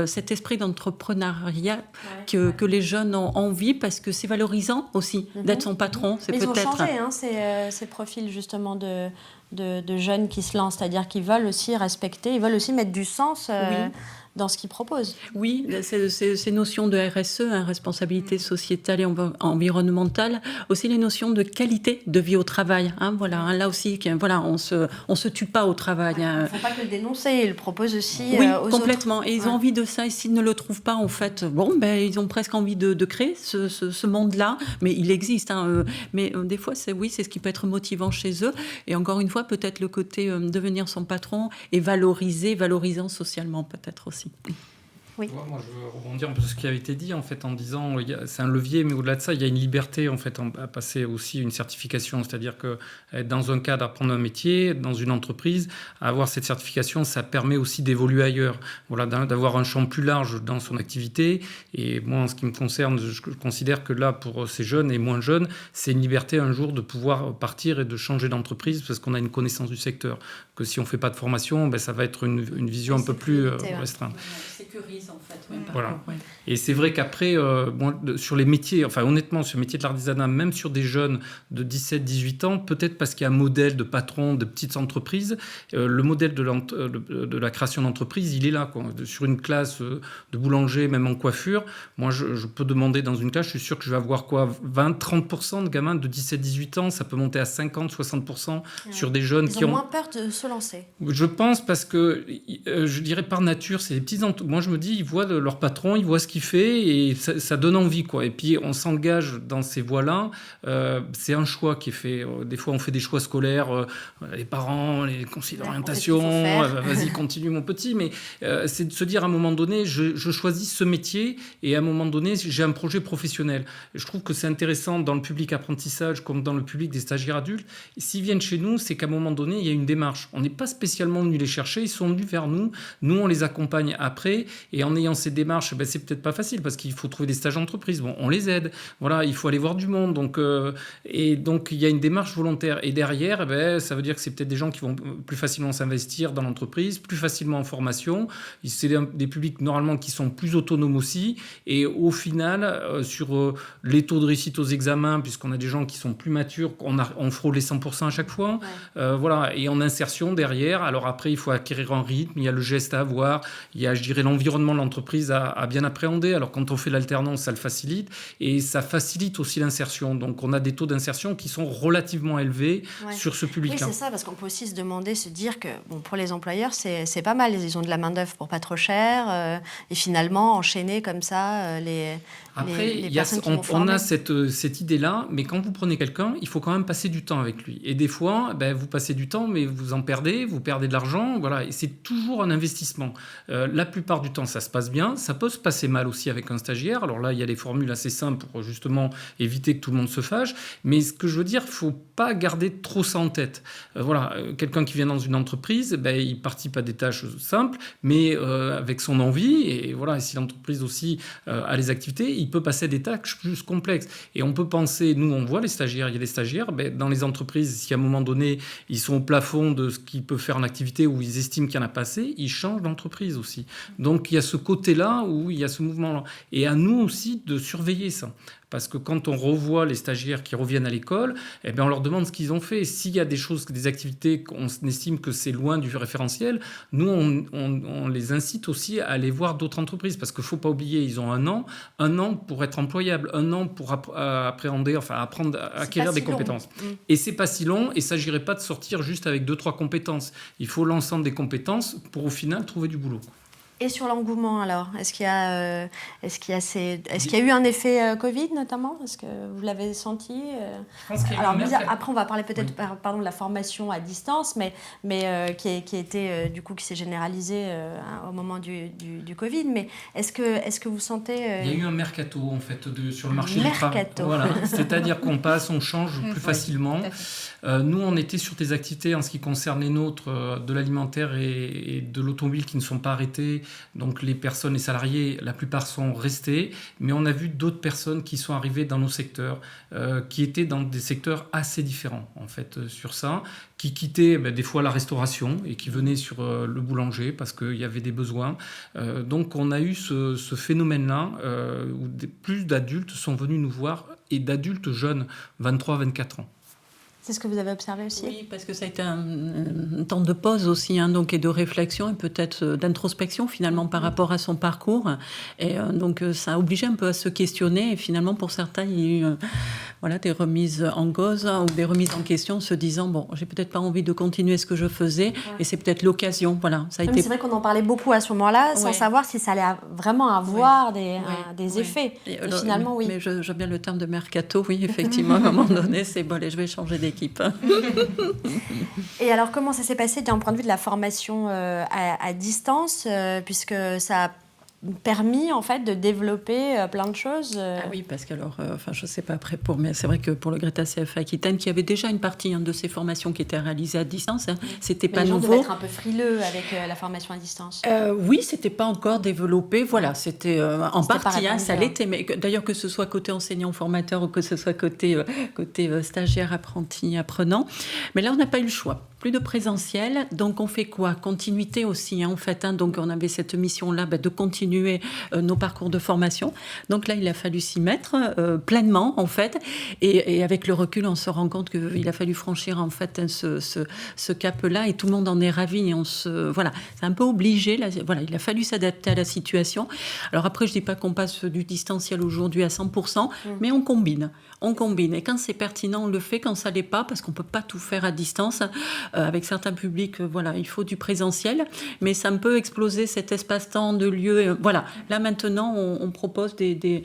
cet esprit d'entrepreneuriat que les jeunes ont envie, parce que c'est valorisant aussi d'être son patron. Mais ils ont changé, ces profils justement de jeunes qui se lancent, c'est-à-dire qu'ils veulent aussi respecter, ils veulent aussi mettre du sens dans ce qu'ils proposent. Oui, ces notions de RSE, responsabilité sociétale et environnementale, aussi les notions de qualité de vie au travail. Là aussi, on se tue pas au travail. Il ne faut pas que le dénoncer, ils le proposent aussi aux complètement. autres. Et ils ont envie de ça, et s'ils ne le trouvent pas, en fait, ils ont presque envie de créer ce monde-là, mais il existe. Mais des fois, c'est ce qui peut être motivant chez eux. Et encore une fois, peut-être le côté devenir son patron et valorisant socialement peut-être aussi. Oui. Moi, je veux rebondir un peu sur ce qui avait été dit, en fait, en disant c'est un levier, mais au-delà de ça, il y a une liberté, en fait, à passer aussi une certification. C'est-à-dire que dans un cadre, apprendre un métier, dans une entreprise, avoir cette certification, ça permet aussi d'évoluer ailleurs. D'avoir un champ plus large dans son activité. Et moi, en ce qui me concerne, je considère que là, pour ces jeunes et moins jeunes, c'est une liberté un jour de pouvoir partir et de changer d'entreprise parce qu'on a une connaissance du secteur. Que si on ne fait pas de formation, ça va être une vision un peu plus restreinte. Sécurise en fait. Voilà. Et c'est vrai qu'après, sur les métiers, honnêtement, sur le métier de l'artisanat, même sur des jeunes de 17-18 ans, peut-être parce qu'il y a un modèle de patron de petites entreprises, le modèle de la création d'entreprise, il est là. Sur une classe de boulanger, même en coiffure, moi, je peux demander dans une classe, je suis sûr que je vais avoir 20-30% de gamins de 17-18 ans, ça peut monter à 50-60% sur des jeunes qui ont moins peur de se lancer. Je pense parce que, je dirais par nature, c'est des petites entreprises. Moi, je me dis, ils voient leur patron, ils voient ce qu'il fait et ça donne envie, quoi. Et puis, on s'engage dans ces voies-là. C'est un choix qui est fait. Des fois, on fait des choix scolaires. Les parents, les conseillers d'orientation, vas-y, continue, mon petit. Mais c'est de se dire, à un moment donné, je choisis ce métier et à un moment donné, j'ai un projet professionnel. Et je trouve que c'est intéressant dans le public apprentissage comme dans le public des stagiaires adultes. S'ils viennent chez nous, c'est qu'à un moment donné, il y a une démarche. On n'est pas spécialement venu les chercher, ils sont venus vers nous. Nous, on les accompagne après. Et en ayant ces démarches, c'est peut-être pas facile parce qu'il faut trouver des stages d'entreprise. On les aide. Il faut aller voir du monde. Donc, il y a une démarche volontaire. Et derrière, ça veut dire que c'est peut-être des gens qui vont plus facilement s'investir dans l'entreprise, plus facilement en formation. C'est des publics, normalement, qui sont plus autonomes aussi. Et au final, sur les taux de réussite aux examens, puisqu'on a des gens qui sont plus matures, on frôle les 100% à chaque fois. Et en insertion derrière, alors après, il faut acquérir un rythme, il y a le geste à avoir, il y a, je dirais, l'environnement de l'entreprise à bien appréhender. Alors quand on fait l'alternance, ça le facilite et ça facilite aussi l'insertion. Donc on a des taux d'insertion qui sont relativement élevés sur ce public-là. Oui, c'est ça, parce qu'on peut aussi se dire que pour les employeurs, c'est pas mal. Ils ont de la main-d'œuvre pour pas trop cher et finalement enchaîner comme ça les personnes qui vont former. On a cette idée-là, mais quand vous prenez quelqu'un, il faut quand même passer du temps avec lui. Et des fois, vous passez du temps, mais vous en perdez, vous perdez de l'argent. Et c'est toujours un investissement. La plupart du temps, ça se passe bien. Ça peut se passer mal aussi avec un stagiaire. Alors là, il y a des formules assez simples pour justement éviter que tout le monde se fâche. Mais ce que je veux dire, il ne faut pas garder trop ça en tête. Quelqu'un qui vient dans une entreprise, il participe à des tâches simples, mais avec son envie. Et si l'entreprise aussi a les activités, il peut passer à des tâches plus complexes. Et on peut penser, nous, on voit les stagiaires. Il y a des stagiaires, dans les entreprises, si à un moment donné, ils sont au plafond de ce qu'ils peuvent faire en activité ou ils estiment qu'il n'y en a pas assez, ils changent d'entreprise aussi. Donc, il y a ce côté-là où il y a ce mouvement-là. Et à nous aussi de surveiller ça. Parce que quand on revoit les stagiaires qui reviennent à l'école, on leur demande ce qu'ils ont fait. S'il y a des activités qu'on estime que c'est loin du référentiel, nous, on les incite aussi à aller voir d'autres entreprises. Parce qu'il ne faut pas oublier, ils ont un an pour être employables, un an pour apprendre, acquérir des compétences. Et ce n'est pas si long, et il ne s'agirait pas de sortir juste avec 2-3 compétences. Il faut l'ensemble des compétences pour, au final, trouver du boulot. Et sur l'engouement, alors, est-ce qu'il y a eu un effet Covid, notamment? Est-ce que vous l'avez senti? Je pense qu'il y a eu Alors, un après, on va parler peut-être de la formation à distance, mais qui a été, du coup, qui s'est généralisée au moment du Covid. Mais est-ce que vous sentez... Il y a eu un mercato, en fait, sur le marché du travail. Voilà. C'est-à-dire qu'on on change plus facilement. Nous, on était sur des activités en ce qui concerne les nôtres, de l'alimentaire et de l'automobile qui ne sont pas arrêtées. Donc les personnes, les salariés, la plupart sont restés. Mais on a vu d'autres personnes qui sont arrivées dans nos secteurs, qui étaient dans des secteurs assez différents, en fait, sur ça, qui quittaient des fois la restauration et qui venaient sur le boulanger parce qu'il y avait des besoins. Donc on a eu ce phénomène-là où plus d'adultes sont venus nous voir et d'adultes jeunes, 23-24 ans. C'est ce que vous avez observé aussi? Oui, parce que ça a été un temps de pause aussi, donc, et de réflexion et peut-être d'introspection finalement par rapport à son parcours. Et donc ça a obligé un peu à se questionner. Et finalement, pour certains, il y a eu des remises en cause ou des remises en question, se disant bon, j'ai peut-être pas envie de continuer ce que je faisais, et c'est peut-être l'occasion. Voilà, ça a été. C'est vrai qu'on en parlait beaucoup à ce moment-là, sans savoir si ça allait vraiment avoir des effets. Et finalement, oui. Mais j'aime bien le terme de mercato. Oui, effectivement, à un moment donné, c'est bon, allez, je vais changer d'équipe. Et alors, comment ça s'est passé d'un point de vue de la formation à distance, puisque ça a permis en fait de développer plein de choses. Ah oui, parce que je sais pas après mais c'est vrai que pour le Greta CF Aquitaine, qui avait déjà une partie de ces formations qui étaient réalisées à distance, c'était pas nouveau. Les gens devaient être un peu frileux avec la formation à distance. Oui, c'était pas encore développé. Voilà, c'était en partie, ça l'était. Mais d'ailleurs, que ce soit côté enseignant formateur ou que ce soit côté stagiaire, apprenti, apprenant. Mais là, on n'a pas eu le choix. Plus de présentiel, donc on fait quoi? Continuité aussi, en fait. Donc on avait cette mission-là de continuer nos parcours de formation. Donc là, il a fallu s'y mettre pleinement, en fait. Et avec le recul, on se rend compte qu'il a fallu franchir, en fait, ce cap-là. Et tout le monde en est ravi. Et c'est un peu obligé. Il a fallu s'adapter à la situation. Alors après, je ne dis pas qu'on passe du distanciel aujourd'hui à 100%, mais on combine. Et quand c'est pertinent, on le fait. Quand ça ne l'est pas, parce qu'on ne peut pas tout faire à distance, avec certains publics, il faut du présentiel. Mais ça peut exploser cet espace-temps de lieu. Là, maintenant, on propose des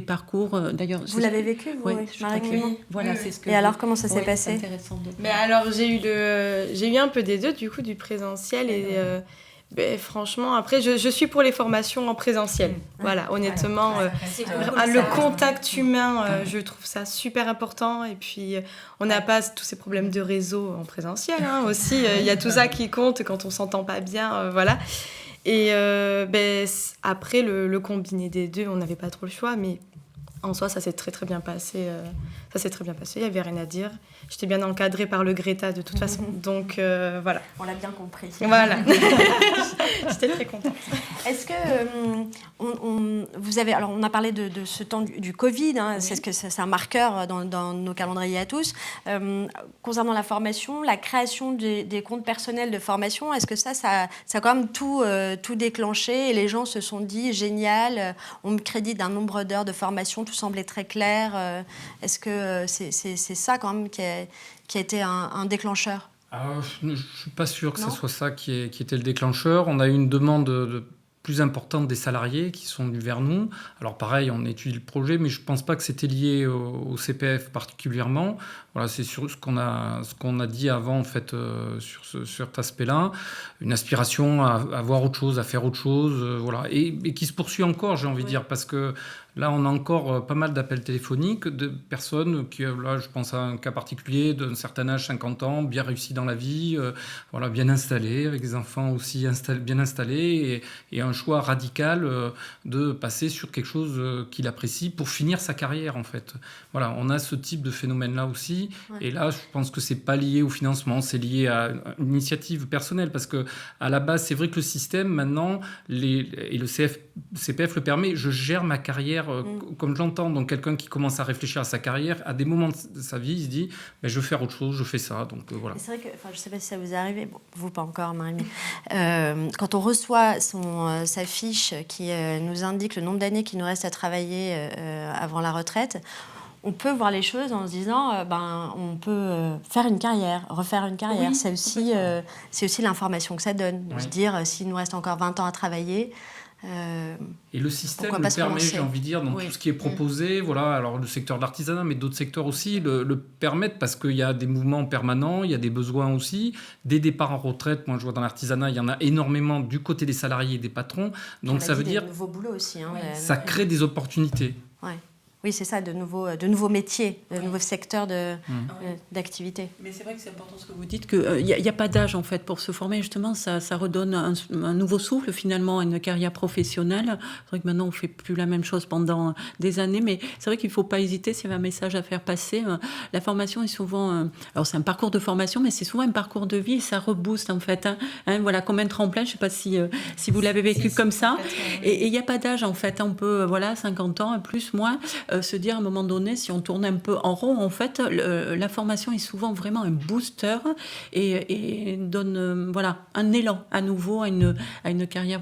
parcours. D'ailleurs, vous l'avez vécu, vous, Marie-Clément? C'est ce que. Et alors, comment ça s'est passé? C'est intéressant. Mais alors, j'ai eu un peu des deux, du coup, du présentiel et... franchement, après, je suis pour les formations en présentiel. Honnêtement, le contact humain, je trouve ça super important. Et puis, on n'a pas tous ces problèmes de réseau en présentiel. Aussi, il y a tout ça qui compte quand on s'entend pas bien. Et après, le combiné des deux, on n'avait pas trop le choix. Mais en soi, ça s'est très très bien passé. Il n'y avait rien à dire. J'étais bien encadrée par le Greta de toute façon. Donc voilà. On l'a bien compris. Voilà. J'étais très contente. Est-ce que vous avez... Alors on a parlé de ce temps du Covid. C'est un marqueur dans nos calendriers à tous. Concernant la formation, la création des comptes personnels de formation, est-ce que ça a quand même tout déclenché et les gens se sont dit génial, on me crédite d'un nombre d'heures de formation, tout semblait très clair. Est-ce que c'est ça quand même qui a été un déclencheur? Je ne suis pas sûr que ce soit ça qui était le déclencheur. On a eu une demande plus importante des salariés qui sont venus vers nous. Alors pareil, on étudie le projet, mais je ne pense pas que c'était lié au CPF particulièrement. C'est sur ce qu'on a dit avant, en fait, sur cet aspect-là. Une aspiration à voir autre chose, à faire autre chose, et qui se poursuit encore, j'ai envie de dire, parce que là, on a encore pas mal d'appels téléphoniques de personnes qui, là, je pense à un cas particulier d'un certain âge, 50 ans, bien réussi dans la vie, bien installé, avec des enfants aussi bien installés, et un choix radical de passer sur quelque chose qu'il apprécie pour finir sa carrière, en fait. On a ce type de phénomène-là aussi. Ouais. Et là, je pense que c'est pas lié au financement, c'est lié à une initiative personnelle, parce que à la base, c'est vrai que le système maintenant, et le CPF le permet, je gère ma carrière comme je l'entends. Donc quelqu'un qui commence à réfléchir à sa carrière, à des moments de sa vie, il se dit je veux faire autre chose, je fais ça. Donc voilà. C'est vrai que, je sais pas si ça vous est arrivé, vous pas encore, Marie, quand on reçoit sa fiche qui nous indique le nombre d'années qu'il nous reste à travailler avant la retraite, on peut voir les choses en se disant, on peut faire une carrière, refaire une carrière. Oui, c'est aussi l'information que ça donne, de se dire, s'il nous reste encore 20 ans à travailler. Et le système pourquoi le pas se permet, relancer. j'ai envie de dire, dans tout ce qui est proposé, voilà, alors le secteur de l'artisanat, mais d'autres secteurs aussi le permettent parce qu'il y a des mouvements permanents, il y a des besoins aussi, des départs en retraite. Moi, je vois dans l'artisanat, il y en a énormément du côté des salariés et des patrons. Donc ça veut dire de nouveaux boulots aussi. ça crée des opportunités. Ouais. Oui, c'est ça, de nouveaux métiers, de nouveaux secteurs d'activité. Mais c'est vrai que c'est important ce que vous dites, qu'il n'y a pas d'âge en fait pour se former. Justement, ça redonne un nouveau souffle finalement à une carrière professionnelle. C'est vrai que maintenant, on ne fait plus la même chose pendant des années, mais c'est vrai qu'il ne faut pas hésiter s'il y a un message à faire passer. La formation est souvent... alors, c'est un parcours de formation, mais c'est souvent un parcours de vie et ça rebooste en fait. Voilà, comme un tremplin, je ne sais pas si vous l'avez vécu comme ça. Et il n'y a pas d'âge en fait. On peut, 50 ans, plus, moins... se dire à un moment donné, si on tourne un peu en rond, en fait, la formation est souvent vraiment un booster et donne un élan à nouveau à une carrière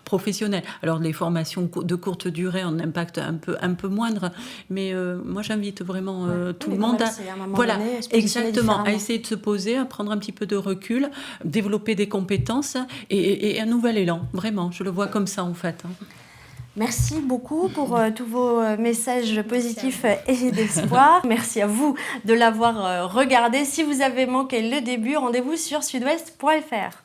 professionnelle. Alors les formations de courte durée ont un impact un peu moindre, mais moi j'invite vraiment tout le monde à essayer de se poser, à prendre un petit peu de recul, développer des compétences et un nouvel élan. Vraiment, je le vois comme ça en fait. Merci beaucoup pour tous vos messages positifs et d'espoir. Merci à vous de l'avoir regardé. Si vous avez manqué le début, rendez-vous sur sudouest.fr.